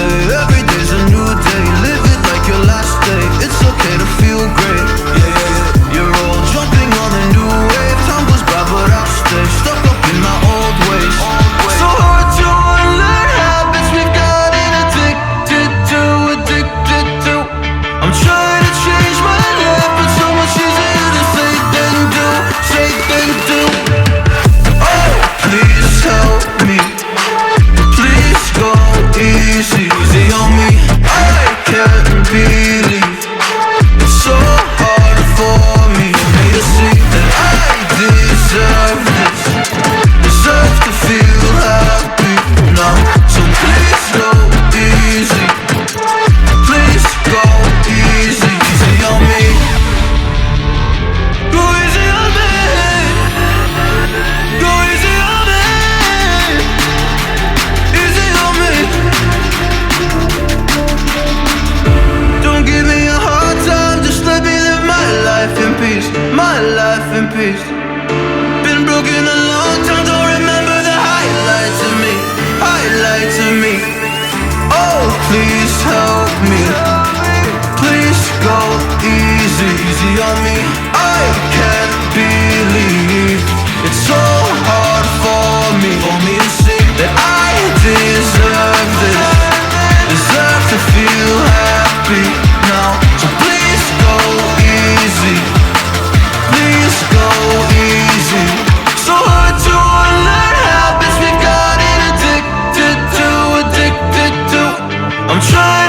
day. Every day's a new day. Live it like your last day. It's okay to feel great. Yeah, yeah, yeah. You're all jumping on the new wave. Time goes by, but I'll stay stuck up in my old ways. So hard to unlearn habits we've gotten addicted to. I'm trying to change my life, but so much easier to say than do. Oh, please help me. Please go easy on me. I can't believe it's so hard for me to see that I deserve this. Deserve to feel happy now. So please go easy. Please go easy on me. Go easy on me. Go easy on me. Easy on me. Don't give me a hard time, just let me live my life in peace. My life in peace. Been broken a long time, don't remember the highlights of me. Highlights of me. Oh, please help me. Please go easy on me. I can't believe it's so hard for me to see that I deserve this. Deserve to feel happy now. So please go easy. Please go easy. So hard to unlearn habits we've gotten addicted to. I'm trying